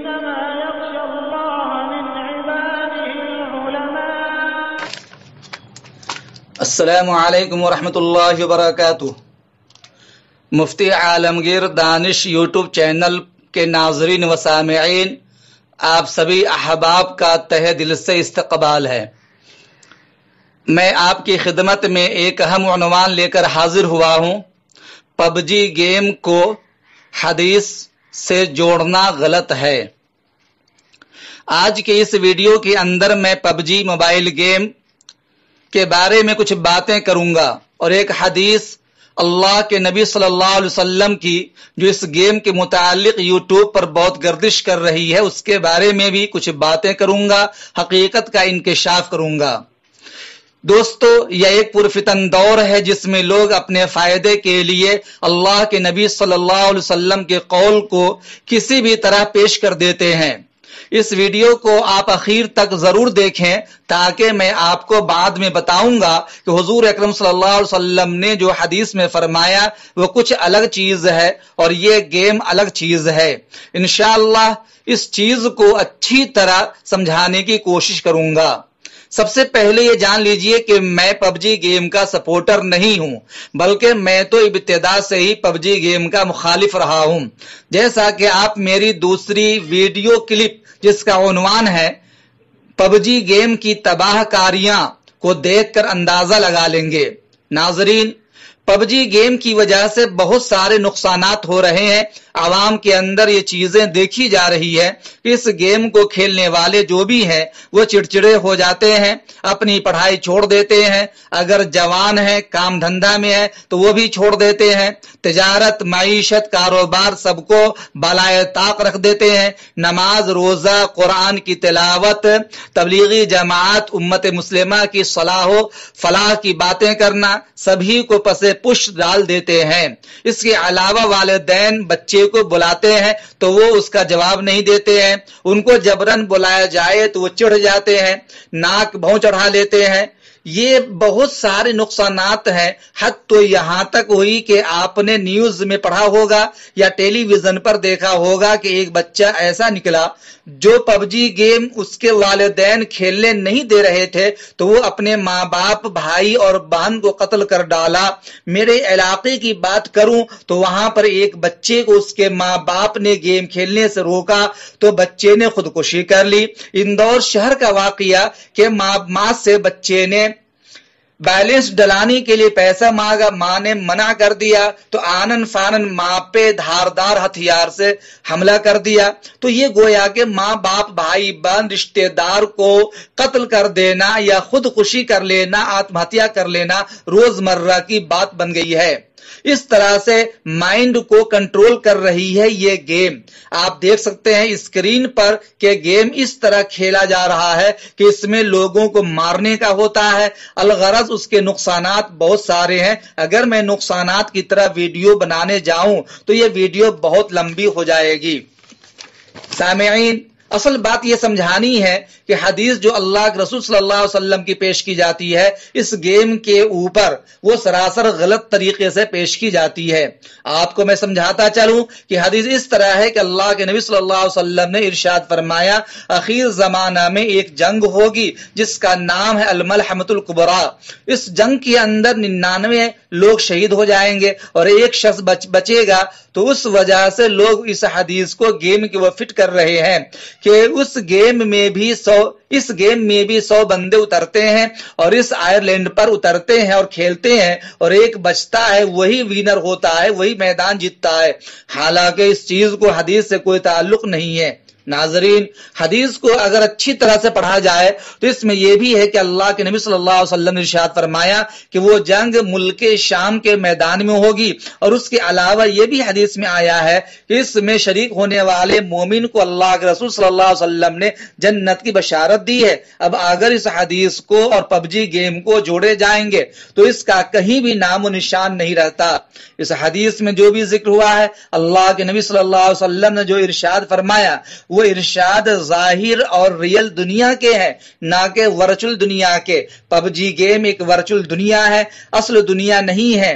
إنما يخشى الله من عباده العلماء. السلام علیکم ورحمۃ اللہ وبرکاتہ. مفتی عالمگیر دانش یوٹیوب چینل کے ناظرین و سامعین، آپ سبھی احباب کا تہہ دل سے استقبال ہے. میں آپ کی خدمت میں ایک اہم عنوان لے کر حاضر ہوا ہوں: پب جی گیم کو حدیث سے جوڑنا غلط ہے. آج کے اس ویڈیو کے اندر میں پب جی موبائل گیم کے بارے میں کچھ باتیں کروں گا اور ایک حدیث اللہ کے نبی صلی اللہ علیہ وسلم کی جو اس گیم کے متعلق یوٹیوب پر بہت گردش کر رہی ہے اس کے بارے میں بھی کچھ باتیں کروں گا، حقیقت کا انکشاف کروں گا. دوستو، یہ ایک پرفتن دور ہے جس میں لوگ اپنے فائدے کے لیے اللہ کے نبی صلی اللہ علیہ وسلم کے قول کو کسی بھی طرح پیش کر دیتے ہیں. اس ویڈیو کو آپ اخیر تک ضرور دیکھیں تاکہ میں آپ کو بعد میں بتاؤں گا کہ حضور اکرم صلی اللہ علیہ وسلم نے جو حدیث میں فرمایا وہ کچھ الگ چیز ہے اور یہ گیم الگ چیز ہے. انشاءاللہ اس چیز کو اچھی طرح سمجھانے کی کوشش کروں گا. سب سے پہلے یہ جان لیجئے کہ میں پب جی گیم کا سپورٹر نہیں ہوں، بلکہ میں تو ابتدا سے ہی پب جی گیم کا مخالف رہا ہوں. جیسا کہ آپ میری دوسری ویڈیو کلپ جس کا عنوان ہے پب جی گیم کی تباہ کاریاں کو دیکھ کر اندازہ لگا لیں گے. ناظرین، پب جی گیم کی وجہ سے بہت سارے نقصانات ہو رہے ہیں. عوام کے اندر یہ چیزیں دیکھی جا رہی ہے کہ اس گیم کو کھیلنے والے جو بھی ہیں وہ چڑچڑے ہو جاتے ہیں، اپنی پڑھائی چھوڑ دیتے ہیں، اگر جوان ہے کام دھندا میں ہے تو وہ بھی چھوڑ دیتے ہیں، تجارت معیشت کاروبار سب کو بالائے طاق رکھ دیتے ہیں. نماز روزہ قرآن کی تلاوت تبلیغی جماعت امت مسلمہ کی صلاح و فلاح کی باتیں کرنا سبھی کو پسے پش ڈال دیتے ہیں. اس کے علاوہ والدین بچے کو بلاتے ہیں تو وہ اس کا جواب نہیں دیتے ہیں، ان کو جبرن بلایا جائے تو وہ چڑھ جاتے ہیں، ناک بھوں چڑھا لیتے ہیں. یہ بہت سارے نقصانات ہیں. حد تو یہاں تک ہوئی کہ آپ نے نیوز میں پڑھا ہوگا یا ٹیلی ویژن پر دیکھا ہوگا کہ ایک بچہ ایسا نکلا جو پب جی گیم اس کے والدین کھیلنے نہیں دے رہے تھے تو وہ اپنے ماں باپ بھائی اور بہن کو قتل کر ڈالا. میرے علاقے کی بات کروں تو وہاں پر ایک بچے کو اس کے ماں باپ نے گیم کھیلنے سے روکا تو بچے نے خودکشی کر لی. اندور شہر کا واقعہ کہ ماں سے بچے نے بیلنس ڈلانے کے لیے پیسہ مانگا، ماں نے منع کر دیا تو آنن فانن ماں پہ دھاردار ہتھیار سے حملہ کر دیا. تو یہ گویا کہ ماں باپ بھائی بہن رشتے دار کو قتل کر دینا یا خودکشی کر لینا، آتم ہتیا کر لینا روزمرہ کی بات بن گئی ہے. اس طرح سے مائنڈ کو کنٹرول کر رہی ہے یہ گیم. آپ دیکھ سکتے ہیں اسکرین پر کہ گیم اس طرح کھیلا جا رہا ہے کہ اس میں لوگوں کو مارنے کا ہوتا ہے. الغرض اس کے نقصانات بہت سارے ہیں. اگر میں نقصانات کی طرح ویڈیو بنانے جاؤں تو یہ ویڈیو بہت لمبی ہو جائے گی. سامعین، اصل بات یہ سمجھانی ہے کہ حدیث جو اللہ کے رسول صلی اللہ علیہ وسلم کی پیش کی جاتی ہے اس گیم کے اوپر وہ سراسر غلط طریقے سے پیش کی جاتی ہے. آپ کو میں سمجھاتا چلوں کہ حدیث اس طرح ہے کہ اللہ کے نبی صلی اللہ علیہ وسلم نے ارشاد فرمایا اخیر زمانہ میں ایک جنگ ہوگی جس کا نام ہے الملحمۃ الکبریٰ. اس جنگ کے اندر 99 لوگ شہید ہو جائیں گے اور ایک شخص بچے گا. تو اس وجہ سے لوگ اس حدیث کو گیم کے وہ فٹ کر رہے ہیں کہ اس گیم میں بھی 100 بندے اترتے ہیں اور اس آئرلینڈ پر اترتے ہیں اور کھیلتے ہیں اور ایک بچتا ہے وہی وینر ہوتا ہے، وہی میدان جیتتا ہے. حالانکہ اس چیز کو حدیث سے کوئی تعلق نہیں ہے. ناظرین، حدیث کو اگر اچھی طرح سے پڑھا جائے تو اس میں یہ بھی ہے کہ اللہ کے نبی صلی اللہ علیہ وسلم نے ارشاد فرمایا کہ وہ جنگ ملک شام کے میدان میں ہوگی. اور اس کے علاوہ یہ بھی حدیث میں آیا ہے کہ اس میں شریک ہونے والے مومن کو اللہ کے رسول صلی اللہ علیہ وسلم نے جنت کی بشارت دی ہے. اب اگر اس حدیث کو اور پب جی گیم کو جوڑے جائیں گے تو اس کا کہیں بھی نام و نشان نہیں رہتا. اس حدیث میں جو بھی ذکر ہوا ہے اللہ کے نبی صلی اللہ علیہ وسلم نے جو ارشاد فرمایا وہ ارشاد ظاہر اور ریل دنیا کے ہیں، نہ کہ ورچوئل دنیا کے. پب جی گیم ایک ورچوئل دنیا ہے، اصل دنیا نہیں ہے.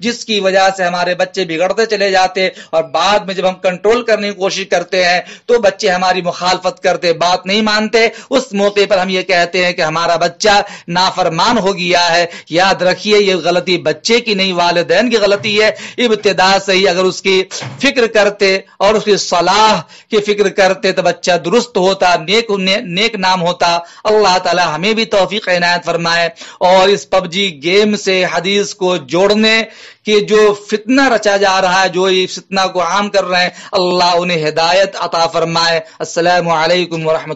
جس کی وجہ سے ہمارے بچے بگڑتے چلے جاتے، اور بعد میں جب ہم کنٹرول کرنے کی کوشش کرتے ہیں تو بچے ہماری مخالفت کرتے، بات نہیں مانتے۔ اس موقع پر ہم یہ کہتے ہیں کہ ہمارا بچہ نافرمان ہو گیا ہے۔ یاد رکھیے یہ غلطی بچے کی نہیں، والدین کی غلطی ہے۔ ابتدا سے ہی اگر اس کی فکر کرتے اور اس کی صلاح کی فکر کرتے تو بچہ درست ہوتا، نیک نام ہوتا۔ اللہ تعالی ہمیں بھی توفیق عنایت فرمائے، اور اس پب جی گیم سے حدیث کو جوڑنے کہ جو فتنہ رچا جا رہا ہے، جو اس فتنہ کو عام کر رہے ہیں، اللہ انہیں ہدایت عطا فرمائے۔ السلام علیکم ورحمۃ